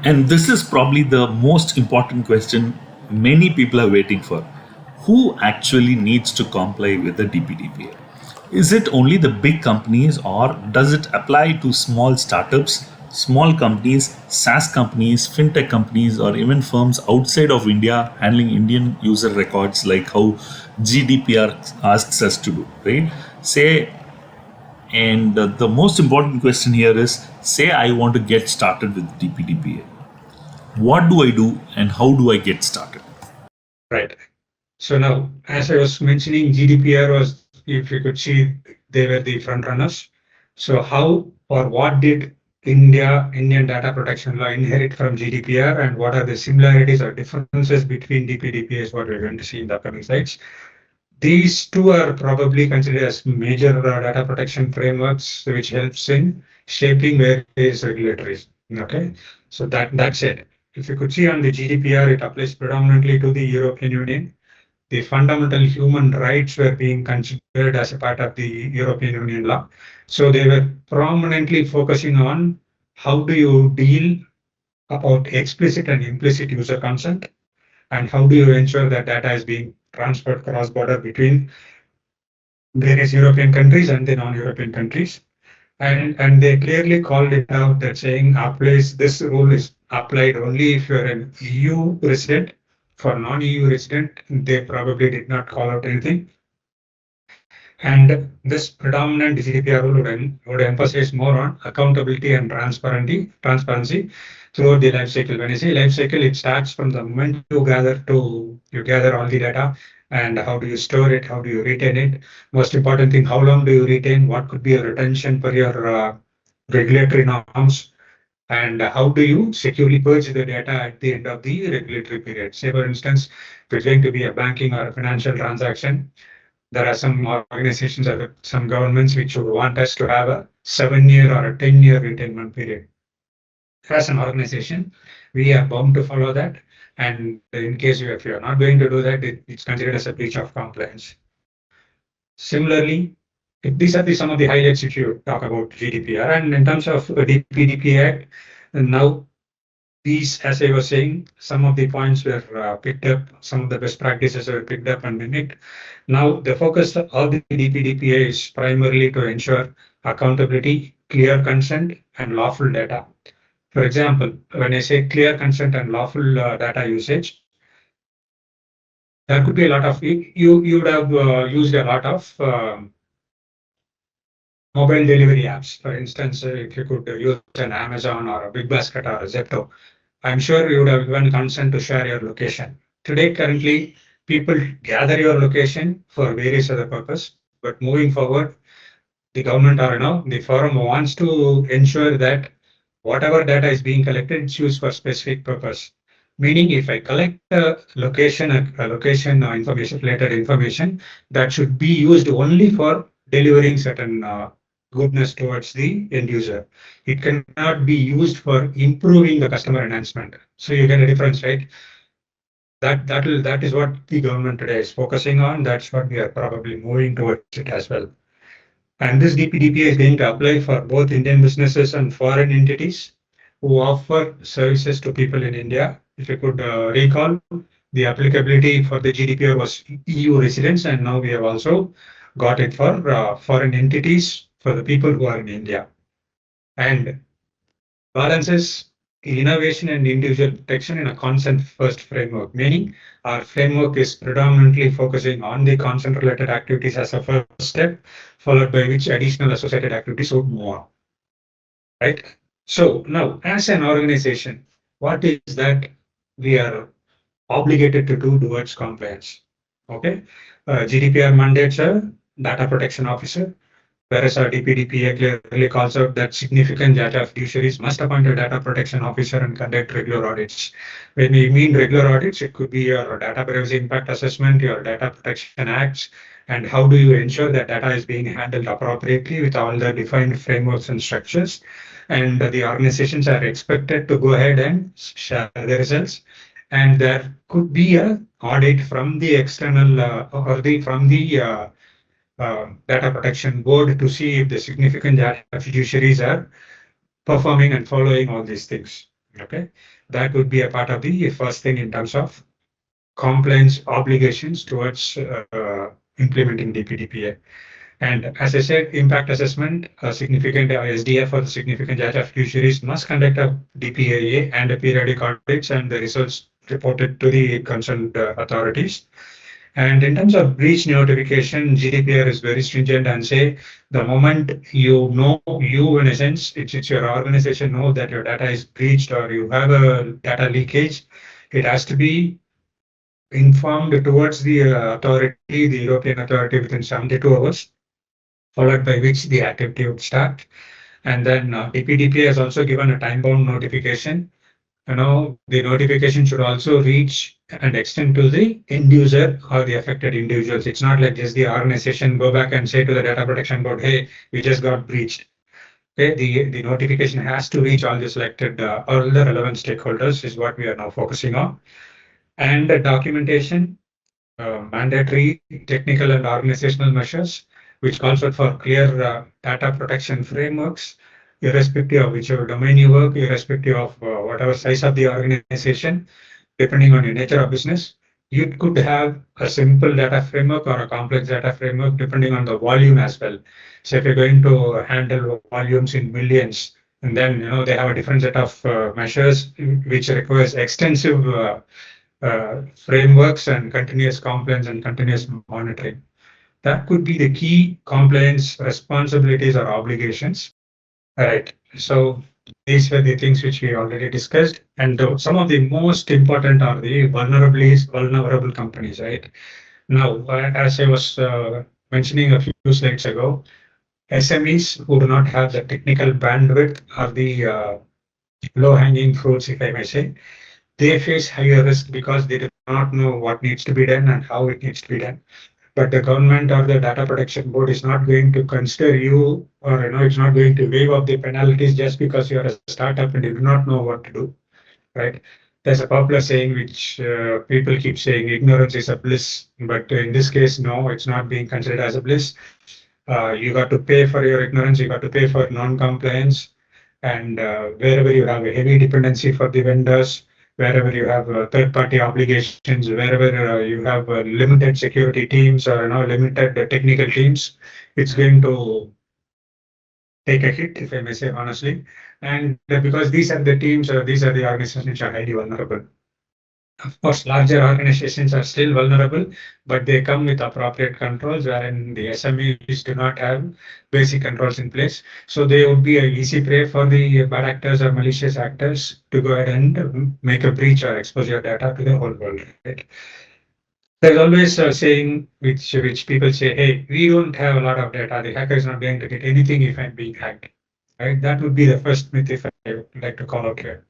And this is probably the most important question many people are waiting for. Who actually needs to comply with the DPDPA? Is it only the big companies or does it apply to small startups, small companies, SaaS companies, fintech companies, or even firms outside of India handling Indian user records like how GDPR asks us to do, right? Say, and the most important question here is say I want to get started with DPDPA. What do I do and how do I get started? Right. So now, as I was mentioning, GDPR was, if you could see, they were the front runners. So how or what did Indian data protection law inherit from GDPR, and what are the similarities or differences between DPDPA is what we're going to see in the upcoming slides. These two are probably considered as major data protection frameworks, which helps in shaping various regulatories. Okay, so that's it. If you could see on the GDPR, it applies predominantly to the European Union. The fundamental human rights were being considered as a part of the European Union law. So they were prominently focusing on how do you deal about explicit and implicit user consent, and how do you ensure that data is being transferred cross-border between various European countries and the non-European countries. And they clearly called it out that saying applies this rule is applied only if you're an EU resident. For non-EU resident, they probably did not call out anything. And this predominant GDPR rule would emphasize more on accountability and transparency throughout the life cycle. When I say life cycle, it starts from the moment you gather all the data, and how do you store it, how do you retain it. Most important thing, how long do you retain, what could be a retention per your regulatory norms, and how do you securely purge the data at the end of the regulatory period. Say, for instance, if it's going to be a banking or a financial transaction, there are some organizations or some governments which would want us to have a 7 year or a 10 year retention period. As an organization, we are bound to follow that. And in case if you are not going to do that, it's considered as a breach of compliance. Similarly, these are some of the highlights if you talk about GDPR. And in terms of DPDP Act, now these, as I was saying, some of the points were picked up, some of the best practices were picked up and mimicked. Now, the focus of the DPDPA is primarily to ensure accountability, clear consent, and lawful data. For example, when I say clear consent and lawful data usage, there could be a lot of you would have used a lot of mobile delivery apps. For instance, if you could use an Amazon or a Big Basket or a Zepto, I'm sure you would have given consent to share your location. Today, currently, people gather your location for various other purpose, but moving forward, the government or now the forum wants to ensure that whatever data is being collected, it's used for specific purpose. Meaning, if I collect a location information, related information, that should be used only for delivering certain goodness towards the end user. It cannot be used for improving the customer enhancement. So you get a difference, right? That is what the government today is focusing on. That's what we are probably moving towards it as well. And this DPDPA is going to apply for both Indian businesses and foreign entities who offer services to people in India. If you could recall, the applicability for the GDPR was EU residents, and now we have also got it for foreign entities for the people who are in India. And balances innovation and individual protection in a consent first framework, meaning our framework is predominantly focusing on the consent related activities as a first step, followed by which additional associated activities would move on. Right? So now, as an organization, what is that we are obligated to do towards compliance? Okay, GDPR mandates a data protection officer, whereas our DPDPA clearly calls out that significant data fiduciaries must appoint a data protection officer and conduct regular audits. When we mean regular audits, it could be your data privacy impact assessment, your data protection acts, and how do you ensure that data is being handled appropriately with all the defined frameworks and structures. And the organizations are expected to go ahead and share the results. And there could be a audit from the external or the from the data protection board to see if the significant data fiduciaries are performing and following all these things. Okay, that would be a part of the first thing in terms of compliance obligations towards implementing DPDPA. And as I said, impact assessment, a significant SDF or the significant data fiduciaries must conduct a DPAA and a periodic audits and the results reported to the concerned authorities. And in terms of breach notification, GDPR is very stringent and say the moment you know, you in a sense, it's your organization know that your data is breached or you have a data leakage, it has to be informed towards the authority, the European authority within 72 hours, followed by which the activity would start. And then DPDP has also given a time-bound notification. The notification should also reach and extend to the end user or the affected individuals. It's not like just the organization go back and say to the data protection board, hey, we just got breached. Okay, the notification has to reach all the selected, all the relevant stakeholders is what we are now focusing on. And the documentation, mandatory technical and organizational measures, which calls out for clear data protection frameworks, irrespective of whichever domain you work, irrespective of whatever size of the organization, depending on your nature of business. You could have a simple data framework or a complex data framework, depending on the volume as well. So if you're going to handle volumes in millions, and then they have a different set of measures which requires extensive frameworks and continuous compliance and continuous monitoring. That could be the key compliance responsibilities or obligations. All right. So these were the things which we already discussed. And some of the most important are the vulnerable companies, right? Now, as I was mentioning a few slides ago, SMEs who do not have the technical bandwidth or the low-hanging fruits, if I may say, they face higher risk because they do not know what needs to be done and how it needs to be done. But the government or the data protection board is not going to consider you, or it's not going to waive off the penalties just because you're a startup and you do not know what to do, right? There's a popular saying which people keep saying, ignorance is a bliss, but in this case, no, it's not being considered as a bliss. You got to pay for your ignorance, you got to pay for non-compliance, and wherever you have a heavy dependency for the vendors, wherever you have third-party obligations, wherever you have limited security teams or limited technical teams, it's going to take a hit, if I may say honestly. And because these are the teams or these are the organizations which are highly vulnerable. Of course, larger organizations are still vulnerable, but they come with appropriate controls wherein the SMEs do not have basic controls in place. So they would be an easy prey for the bad actors or malicious actors to go ahead and make a breach or expose your data to the whole world. Right? There's always a saying which people say, hey, we don't have a lot of data. The hacker is not going to get anything if I'm being hacked. Right? That would be the first myth if I would like to call out here.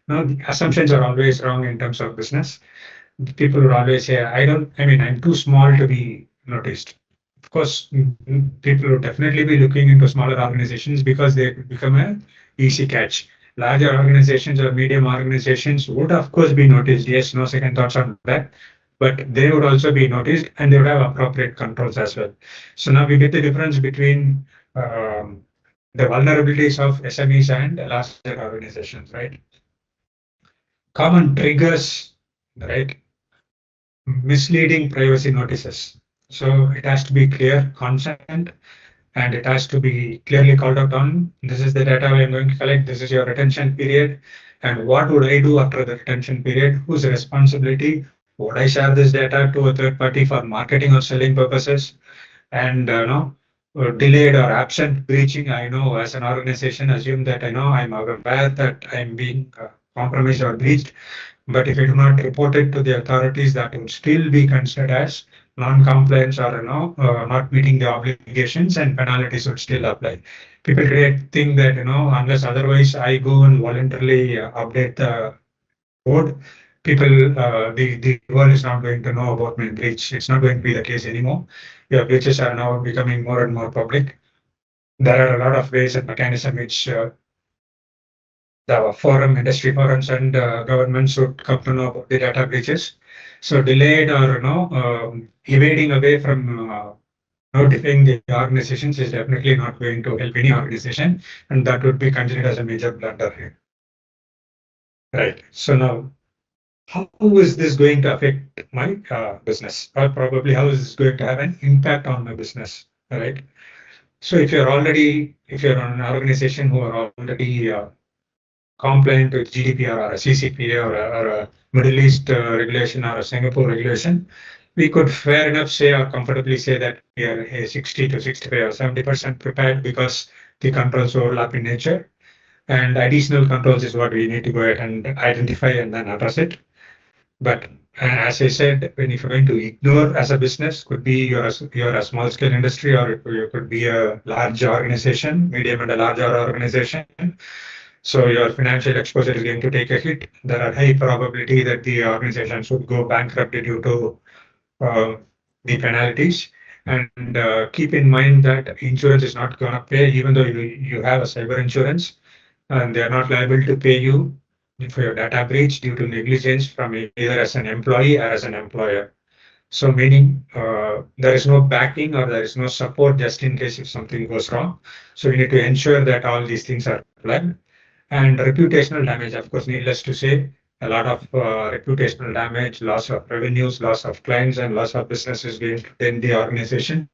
Now, the assumptions are always wrong in terms of business. People would always say, I'm too small to be noticed. Of course, people would definitely be looking into smaller organizations because they become a easy catch. Larger organizations or medium organizations would, of course, be noticed. Yes, no second thoughts on that. But they would also be noticed and they would have appropriate controls as well. So now we get the difference between the vulnerabilities of SMEs and larger organizations, right? Common triggers, right? Misleading privacy notices. So it has to be clear consent and it has to be clearly called out on this is the data I'm going to collect, this is your retention period, and what would I do after the retention period? Whose responsibility? Would I share this data to a third party for marketing or selling purposes? And delayed or absent breaching, I know as an organization assume that I'm aware that I'm being compromised or breached, but if you do not report it to the authorities, that would still be considered as non-compliance or not meeting the obligations, and penalties would still apply. People today think that unless otherwise I go and voluntarily update the code, people the world is not going to know about my breach. It's not going to be the case anymore. Yeah, breaches are now becoming more and more public. There are a lot of ways and mechanisms which the forum, industry forums, and governments should come to know about the data breaches. So delayed or evading away from notifying the organizations is definitely not going to help any organization, and that would be considered as a major blunder here. Right. So now, how is this going to affect my business, or probably how is this going to have an impact on my business? Right. So if you're an organization who are already compliant with GDPR or a CCPA or a Middle East regulation or a Singapore regulation, we could fair enough say or comfortably say that we are a 60 to 65 or 70% prepared because the controls overlap in nature. And additional controls is what we need to go ahead and identify and then address it. But as I said, when if you're going to ignore as a business, could be you're a small scale industry or you could be a large organization, medium and a larger organization. So your financial exposure is going to take a hit. There are high probability that the organization should go bankrupt due to uh, the penalties. And keep in mind that insurance is not going to pay, even though you have a cyber insurance, and they are not liable to pay you for your data breach due to negligence from either as an employee or as an employer. So meaning there is no backing or there is no support just in case if something goes wrong. So we need to ensure that all these things are plugged. And reputational damage, of course, needless to say, a lot of reputational damage, loss of revenues, loss of clients, and loss of business is going to end the organization.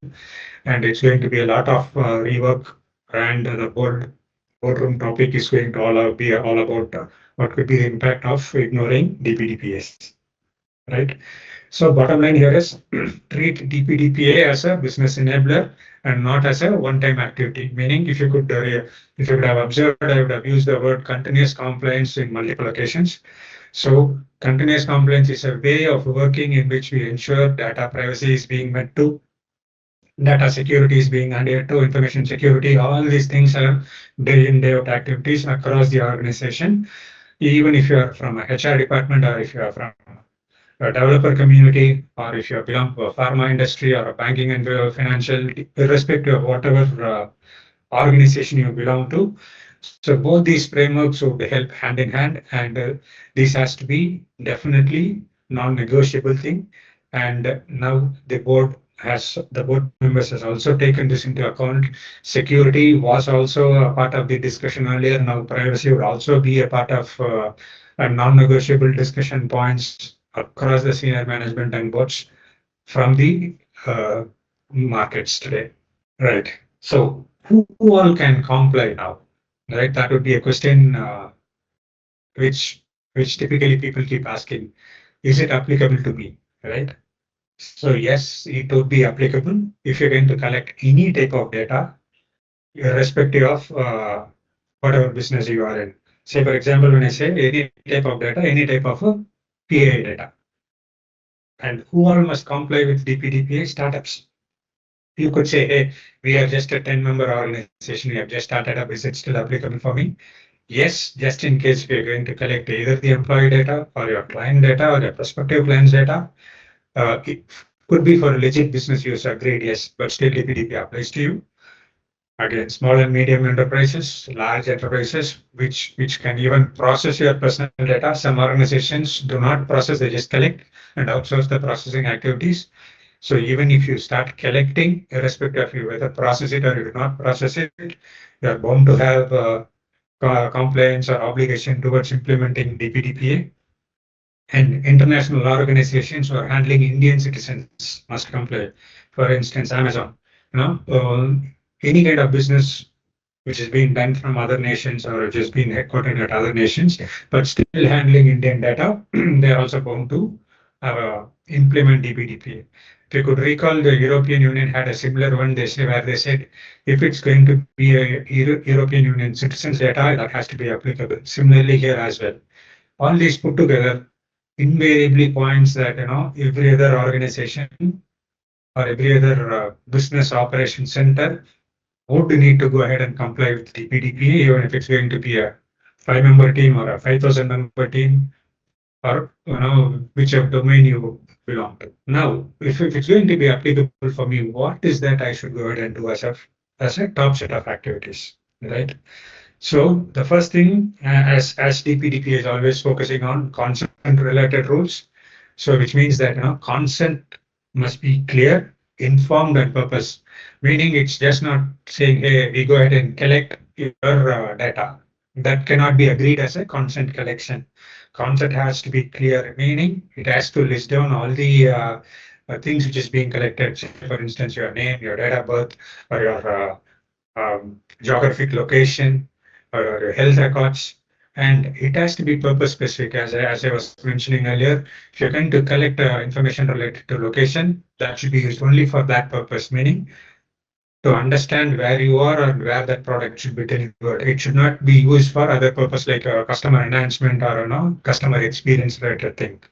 And it's going to be a lot of rework. And the boardroom topic is going to be all about what could be the impact of ignoring DPDPS, right? So bottom line here is treat DPDPA as a business enabler and not as a one-time activity. Meaning, if you could have observed, I would have used the word continuous compliance in multiple occasions. So continuous compliance is a way of working in which we ensure data privacy is being met to, data security is being adhered to, information security. All these things are day in day out activities across the organization. Even if you are from a HR department or if you are from a developer community, or if you belong to a pharma industry or a banking and financial, irrespective of whatever organization you belong to. So both these frameworks would help hand in hand, and this has to be definitely non-negotiable thing. And now the board members has also taken this into account. Security was also a part of the discussion earlier. Now privacy would also be a part of a non-negotiable discussion points across the senior management and boards from the uh, markets today. Right. So who all can comply now? Right. That would be a question which which typically people keep asking. Is it applicable to me? Right. So yes, it would be applicable if you're going to collect any type of data, irrespective of whatever business you are in. Say, for example, when I say any type of data, any type of PA data, and who all must comply with DPDPA? Startups. You could say, hey, we are just a 10-member organization. We have just started up. Is it still applicable for me? Yes, just in case we are going to collect either the employee data or your client data or your prospective client's data. It could be for a legit business use, agreed, yes, but still DPDP applies to you. Again, small and medium enterprises, large enterprises, which can even process your personal data. Some organizations do not process, they just collect and outsource the processing activities. So even if you start collecting, irrespective of you whether process it or you do not process it, you are bound to have compliance or obligation towards implementing DPDPA. And international organizations who are handling Indian citizens must comply. For instance, Amazon, you know, any kind of business which is being done from other nations or which has been headquartered at other nations, but still handling Indian data, they are also bound to implement DPDPA. If you could recall, the European Union had a similar one. They say where they said if it's going to be a European Union citizens' data, that has to be applicable. Similarly here as well. All these put together invariably points that every other organization or every other business operation center would need to go ahead and comply with the PDPA, even if it's going to be a 5-member team or a 5,000-member team, or whichever domain you belong to. Now, if it's going to be applicable for me, what is that I should go ahead and do as a top set of activities, right? So the first thing, as DPDP is always focusing on consent-related rules, so which means that consent must be clear, informed, and purpose. Meaning, it's just not saying, "Hey, we go ahead and collect your data." that cannot be agreed as a consent collection. Consent has to be clear, meaning it has to list down all the things which is being collected. Say, for instance, your name, your date of birth, or your geographic location, or your health records. And it has to be purpose specific. As I was mentioning earlier, if you're going to collect information related to location, that should be used only for that purpose, meaning to understand where you are and where that product should be delivered. It should not be used for other purpose like customer enhancement or customer experience related thing.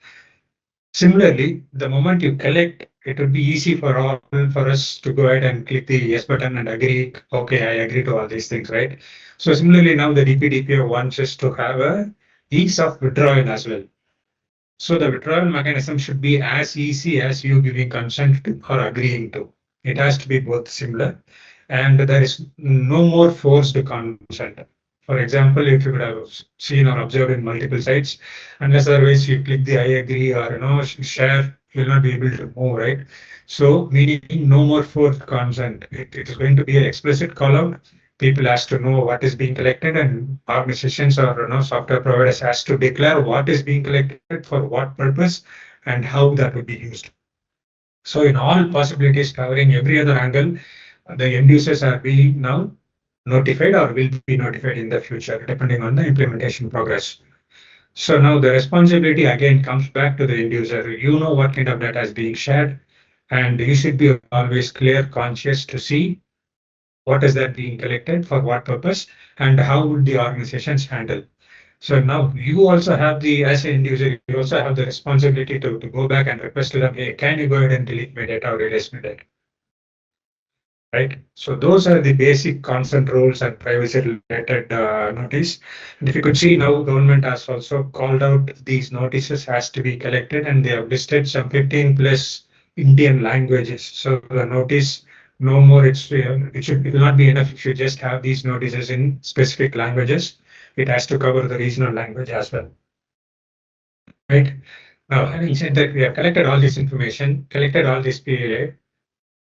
Similarly, the moment you collect, it would be easy for all for us to go ahead and click the yes button and agree. Okay, I agree to all these things, right? So similarly, now the DPDPA wants us to have a ease of withdrawal as well. So the withdrawal mechanism should be as easy as you giving consent to or agreeing to. It has to be both similar, and there is no more forced consent. For example, if you would have seen or observed in multiple sites, unless otherwise you click the I agree or share, you'll not be able to move, right? So meaning no more forced consent. It is going to be an explicit call out. People has to know what is being collected, and organizations or software providers has to declare what is being collected for what purpose and how that would be used. So in all possibilities covering every other angle, the end users are being now notified or will be notified in the future depending on the implementation progress. So now the responsibility again comes back to the end user. You know what kind of data is being shared, and you should be always clear, conscious to see what is that being collected for what purpose and how would the organizations handle. So now you also have the, as an end user, you also have the responsibility to go back and request to them, hey, can you go ahead and delete my data or erase my data? Right? So those are the basic consent rules and privacy related notice. And if you could see now, government has also called out these notices has to be collected, and they have listed some 15 plus Indian languages. So the notice, no more, it will not be enough if you just have these notices in specific languages. It has to cover the regional language as well. Right? Now, having said that, we have collected all this information, collected all this PAA,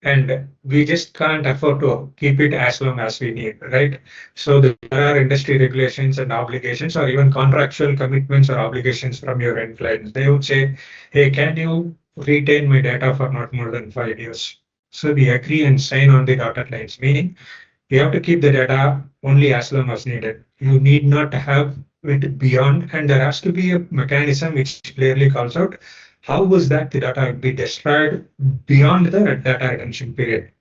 and we just can't afford to keep it as long as we need, right? So there are industry regulations and obligations, or even contractual commitments or obligations from your end clients. They would say, hey, can you retain my data for not more than 5 years? So we agree and sign on the dotted lines, meaning you have to keep the data only as long as needed. You need not have it beyond, and there has to be a mechanism which clearly calls out how was that the data would be destroyed beyond the data retention period.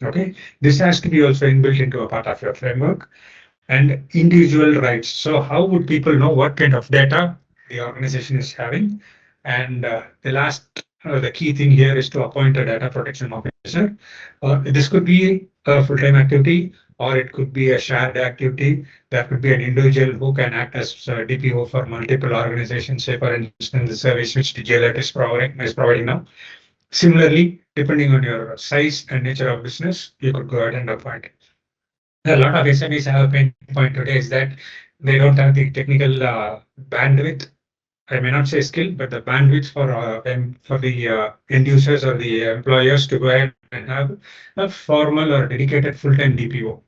Okay, this has to be also inbuilt into a part of your framework and individual rights. So how would people know what kind of data the organization is having? And the key thing here is to appoint a data protection officer. This could be a full-time activity, or it could be a shared activity. There could be an individual who can act as DPO for multiple organizations. Say, for instance, the service which DGLAT is providing now. Similarly, depending on your size and nature of business, you could go ahead and appoint. A lot of SMEs have a pain point today is that they don't have the technical bandwidth. I may not say skill, but the bandwidth for the end users or the employers to go ahead and have a formal or dedicated full-time DPO.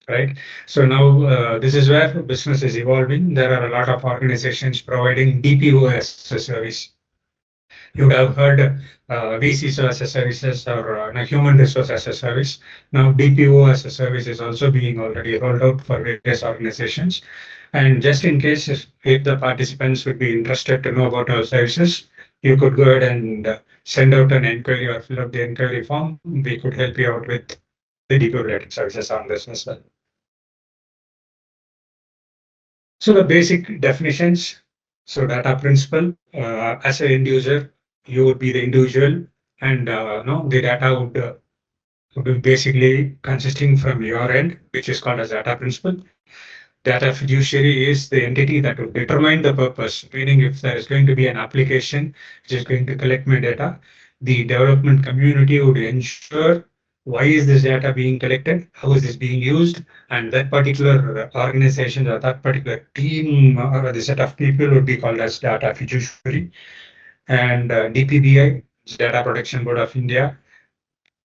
Right. So now this is where business is evolving. There are a lot of organizations providing DPO as a service. You would have heard VCs as a services or human resource as a service. Now DPO as a service is also being already rolled out for various organizations. And just in case if the participants would be interested to know about our services, you could go ahead and send out an inquiry or fill out the inquiry form. We could help you out with the DPO related services on this as well. So the basic definitions. So data principle, as an end user, you would be the individual, and no, the data would be basically consisting from your end, which is called as data principle. Data fiduciary is the entity that will determine the purpose, meaning if there is going to be an application which is going to collect my data, the development community would ensure why is this data being collected, how is this being used, and that particular organization or that particular team or the set of people would be called as data fiduciary. And DPBI, Data Protection Board of India.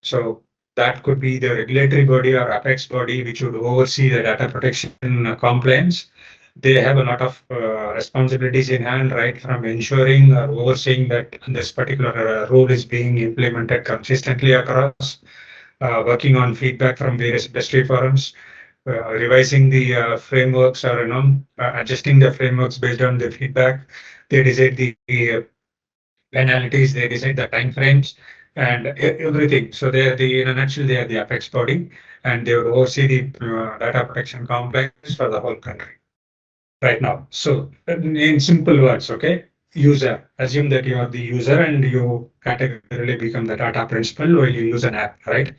So that could be the regulatory body or apex body which would oversee the data protection compliance. They have a lot of responsibilities in hand, right from ensuring or overseeing that this particular rule is being implemented consistently across, working on feedback from various industry forums, revising the frameworks or adjusting the frameworks based on the feedback. They decide the penalties, they decide the time frames, and everything. So they are the, in a nutshell, they are the apex body, and they would oversee the data protection compliance for the whole country right now. So in simple words, okay, user. Assume that you are the user and you categorically become the data principal while you use an app, right?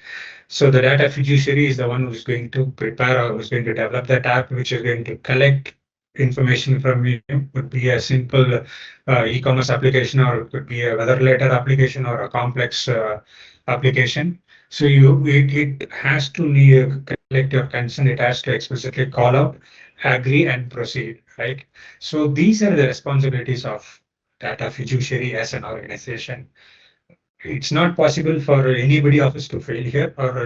So the data fiduciary is the one who's going to prepare or who's going to develop that app, which is going to collect information from you. Could be a simple e-commerce application, or it could be a weather-related application or a complex application. So it has to collect your consent. It has to explicitly call out, agree, and proceed. Right. So these are the responsibilities of data fiduciary as an organization. It's not possible for anybody of us to fail here or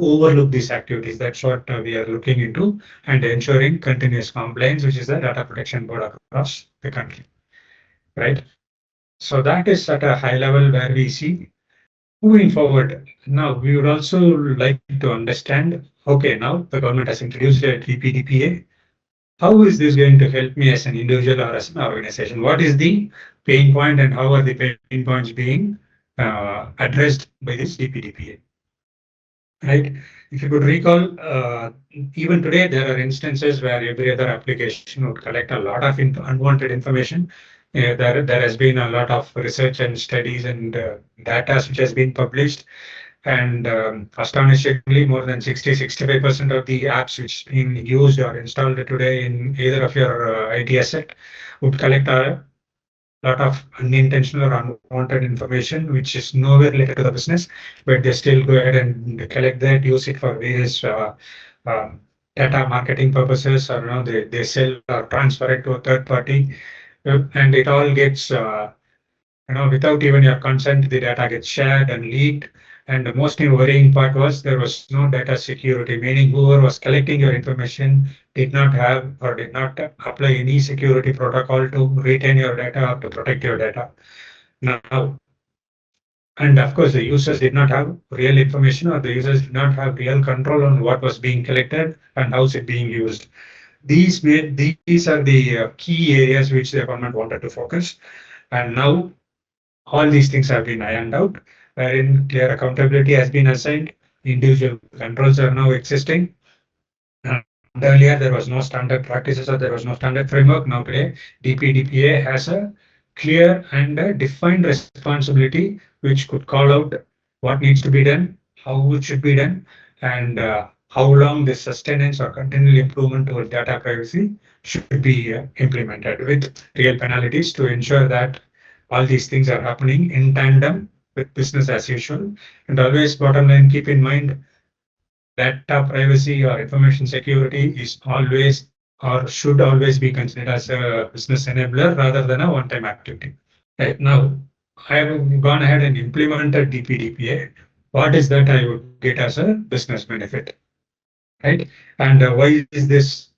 overlook these activities. That's what we are looking into, and ensuring continuous compliance, which is the data protection board across the country, right? So that is at a high level where we see moving forward. Now we would also like to understand, okay, now the government has introduced a DPDPA. How is this going to help me as an individual or as an organization? What is the pain point and how are the pain points being addressed by this DPDPA? Right? If you could recall, even today, there are instances where every other application would collect a lot of unwanted information. There has been a lot of research and studies and data which has been published. And astonishingly, more than 65% of the apps which being used or installed today in either of your IT asset would collect a lot of unintentional or unwanted information, which is nowhere related to the business, but they still go ahead and collect that, use it for various um, data marketing purposes, or they sell or transfer it to a third party, and it all gets without even your consent, the data gets shared and leaked. And the most worrying part was there was no data security, meaning whoever was collecting your information did not have or did not apply any security protocol to retain your data or to protect your data. Now, and of course, the users did not have real information, or the users did not have real control on what was being collected and how is it being used. These are the key areas which the government wanted to focus. And now all these things have been ironed out, wherein clear accountability has been assigned, individual controls are now existing. And earlier there was no standard practices or there was no standard framework. Now today, DPDPA has a clear and a defined responsibility which could call out what needs to be done, how it should be done, and how long this sustenance or continual improvement towards data privacy should be implemented with real penalties to ensure that all these things are happening in tandem with business as usual. And always, bottom line, keep in mind, data privacy or information security is always or should always be considered as a business enabler rather than a one-time activity. Right now, I have gone ahead and implemented DPDPA. What is that I would get as a business benefit, right? And why is this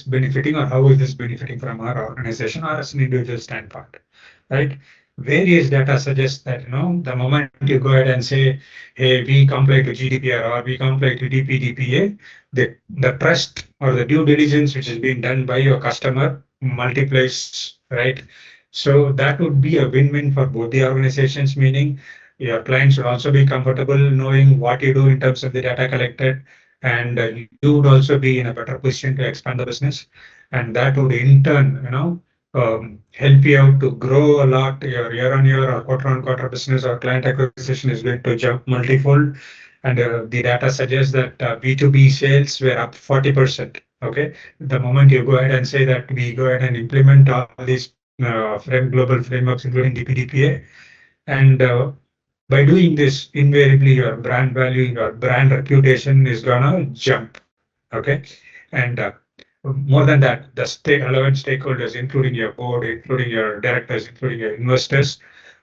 benefiting, or how is this benefiting from our organization or as an individual standpoint, right? Various data suggests that the moment you go ahead and say, hey, we comply to GDPR or we comply to DPDPA, the trust or the due diligence which is being done by your customer multiplies, right? So that would be a win-win for both the organizations, meaning your clients should also be comfortable knowing what you do in terms of the data collected, and you would also be in a better position to expand the business, and that would in turn help you out to grow a lot. Your year on year or quarter on quarter business or client acquisition is going to jump multifold. And the data suggests that B2B sales were up 40%. Okay, the moment you go ahead and say that we go ahead and implement all these global frameworks, including DPDPA, and by doing this, invariably your brand value, your brand reputation is gonna jump. Okay, and more than that, the relevant stakeholders, including your board, including your directors, including your investors,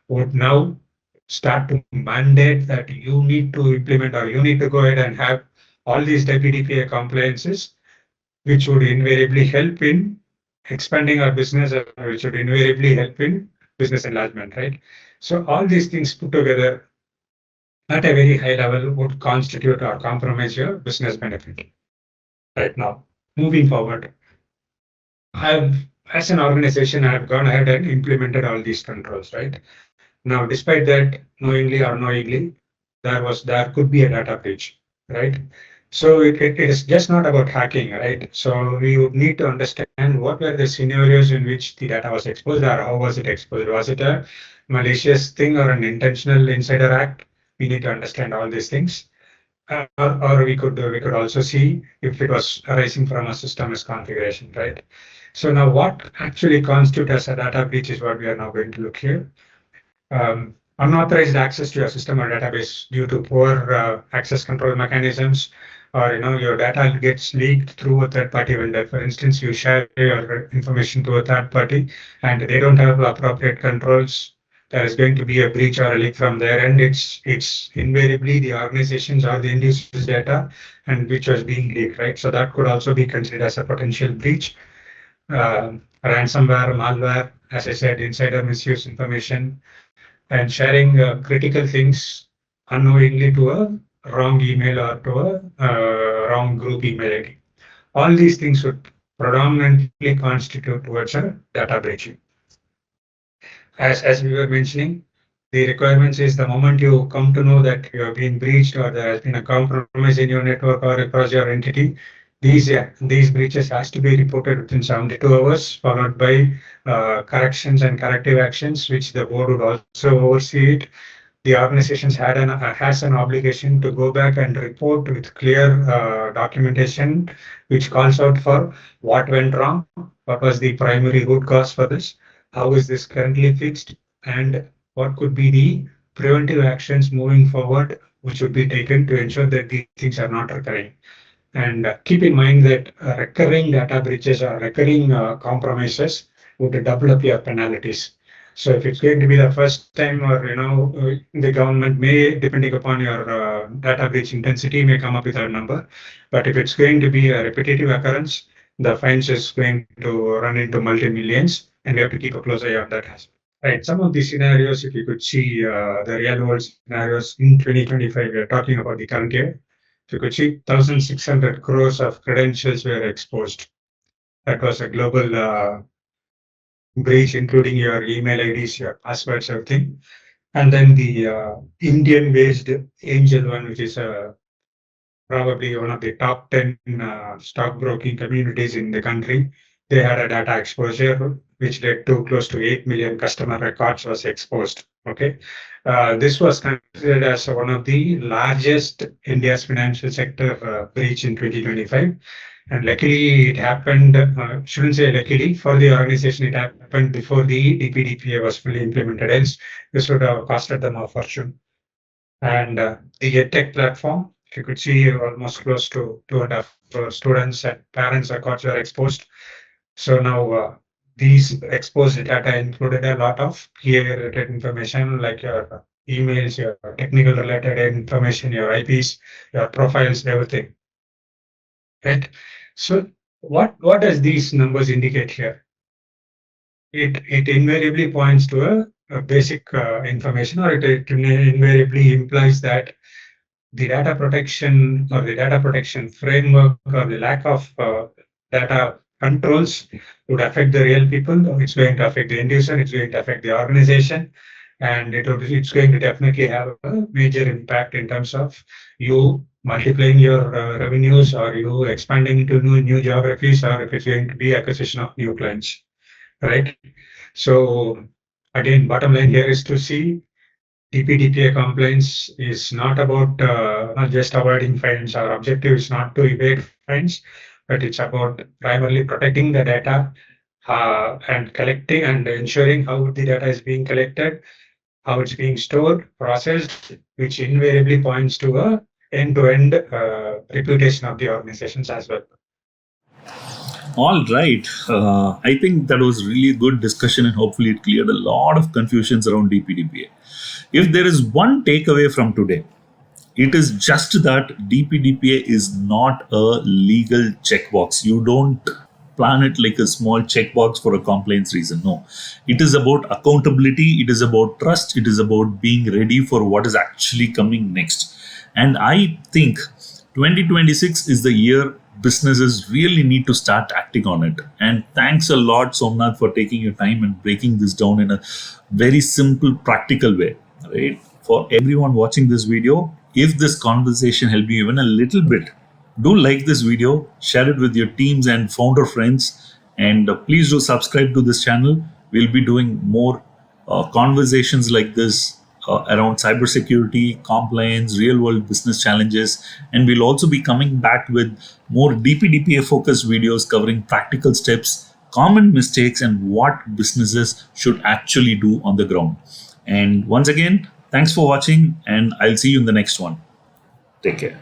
would now start to mandate that you need to implement or you need to go ahead and have all these DPDPA compliances, which would invariably help in expanding our business, or which would invariably help in business enlargement, right? So all these things put together at a very high level would constitute or compromise your business benefit. Right now, moving forward, I've, as an organization, I've gone ahead and implemented all these controls, right? Now, despite that, knowingly or unknowingly, there could be a data breach, right? So it is just not about hacking, right? So we would need to understand what were the scenarios in which the data was exposed, or how was it exposed? Was it a malicious thing or an intentional insider act? We need to understand all these things. Or we could also see if it was arising from a system misconfiguration, right? So now what actually constitutes as a data breach is what we are now going to look here. Unauthorized access to your system or database due to poor access control mechanisms, or your data gets leaked through a third party vendor. For instance, you share your information to a third party and they don't have appropriate controls. There is going to be a breach or a leak from there, and it's invariably the organizations or the end users data and which was being leaked, right? So that could also be considered as a potential breach. Ransomware, malware, as I said, insider misuse information, and sharing critical things unknowingly to a wrong email or to a wrong group email ID. All these things would predominantly constitute towards a data breaching. As we were mentioning, the requirements is the moment you come to know that you have been breached or there has been a compromise in your network or across your entity, these breaches has to be reported within 72 hours, followed by corrections and corrective actions, which the board would also oversee it. The organizations has an obligation to go back and report with clear documentation, which calls out for what went wrong, what was the primary root cause for this, how is this currently fixed, and what could be the preventive actions moving forward, which would be taken to ensure that these things are not recurring. And keep in mind that recurring data breaches or recurring compromises would double up your penalties. So if it's going to be the first time, or the government may, depending upon your data breach intensity, may come up with a number. But if it's going to be a repetitive occurrence, the fines is going to run into multi-millions, and we have to keep a close eye on that as well. Right. Some of the scenarios, if you could see the real world scenarios in 2025, we are talking about the current year. If you could see, 1,600 crores of credentials were exposed. That was a global breach, including your email IDs, your passwords, everything. And then the Indian-based Angel One, which is probably one of the top 10 stockbroking communities in the country. They had a data exposure, which led to close to 8 million customer records was exposed. Okay. This was considered as one of the largest India's financial sector breach in 2025. And luckily, it happened, shouldn't say luckily, for the organization, it happened before the DPDPA was fully implemented. Else, this would have costed them a fortune. And the EdTech platform, if you could see, almost close to 2.5 crore students and parents' records were exposed. So now these exposed data included a lot of PA-related information, like your emails, your technical related information, your IPs, your profiles, everything. Right. So what does these numbers indicate here? It invariably points to a basic information, or it invariably implies that the data protection or the data protection framework or the lack of data controls would affect the real people. It's going to affect the end user. It's going to affect the organization, and it's going to definitely have a major impact in terms of you multiplying your revenues, or you expanding into new geographies, or if it's going to be acquisition of new clients, right? So again, bottom line here is to see DPDPA compliance is not about not just avoiding fines. Our objective is not to evade fines, but it's about primarily protecting the data and collecting and ensuring how the data is being collected, how it's being stored, processed, which invariably points to a end-to-end reputation of the organizations as well. All right. I think that was really good discussion, and hopefully it cleared a lot of confusions around DPDPA. If there is one takeaway from today, it is just that DPDPA is not a legal checkbox. You don't plan it like a small checkbox for a compliance reason. No, it is about accountability. It is about trust. It is about being ready for what is actually coming next. And I think 2026 is the year businesses really need to start acting on it. And thanks a lot, Somnath, for taking your time and breaking this down in a very simple, practical way. Right? For everyone watching this video, if this conversation helped you even a little bit, do like this video, share it with your teams and founder friends, and please do subscribe to this channel. We'll be doing more conversations like this around cybersecurity, compliance, real world business challenges, and we'll also be coming back with more DPDPA focused videos covering practical steps, common mistakes, and what businesses should actually do on the ground. And once again, thanks for watching, and I'll see you in the next one. Take care.